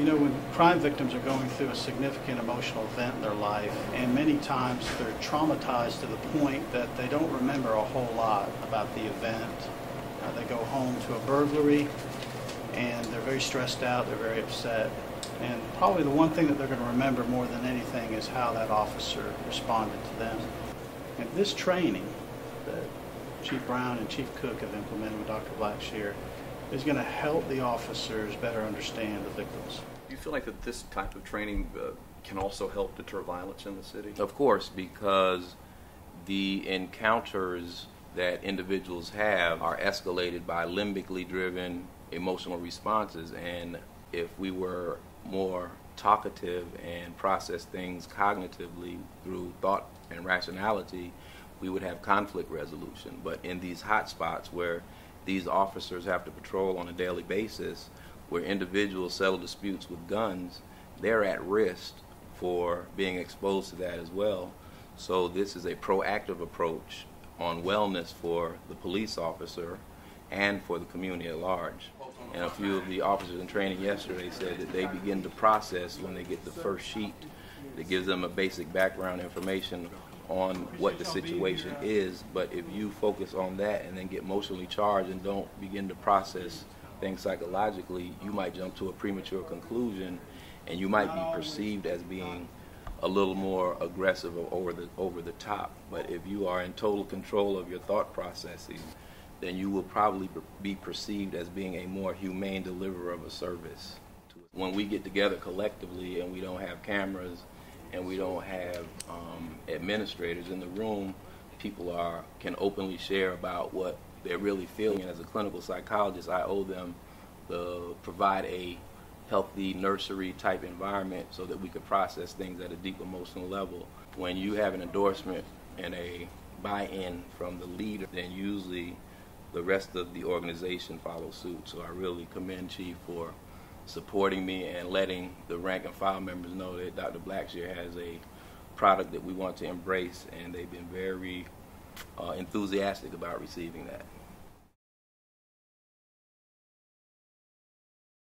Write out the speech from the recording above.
You know, when crime victims are going through a significant emotional event in their life, and many times they're traumatized to the point that they don't remember a whole lot about the event. They go home to a burglary, and they're very stressed out, they're very upset. And probably the one thing that they're going to remember more than anything is how that officer responded to them. And this training that Chief Brown and Chief Cook have implemented with Dr. Blackshear is going to help the officers better understand the victims. Do you feel like that this type of training can also help deter violence in the city? Of course, because the encounters that individuals have are escalated by limbically driven emotional responses, and if we were more talkative and process things cognitively through thought and rationality, we would have conflict resolution. But in these hot spots where these officers have to patrol on a daily basis, where individuals settle disputes with guns, they're at risk for being exposed to that as well. So this is a proactive approach on wellness for the police officer and for the community at large. And a few of the officers in training yesterday said that they begin to process when they get the first sheet that gives them a basic background information on what the situation is. But if you focus on that and then get emotionally charged and don't begin to process things psychologically, you might jump to a premature conclusion, and you might be perceived as being a little more aggressive or over the top. But if you are in total control of your thought processes, then you will probably be perceived as being a more humane deliverer of a service. When we get together collectively and we don't have cameras and we don't have administrators in the room, people can openly share about what they're really feeling. And as a clinical psychologist, I owe them to provide a healthy nursery type environment so that we could process things at a deep emotional level. When you have an endorsement and a buy-in from the leader, then usually the rest of the organization follows suit. So I really commend Chief for supporting me and letting the rank and file members know that Dr. Blackshear has a product that we want to embrace, and they've been very enthusiastic about receiving that.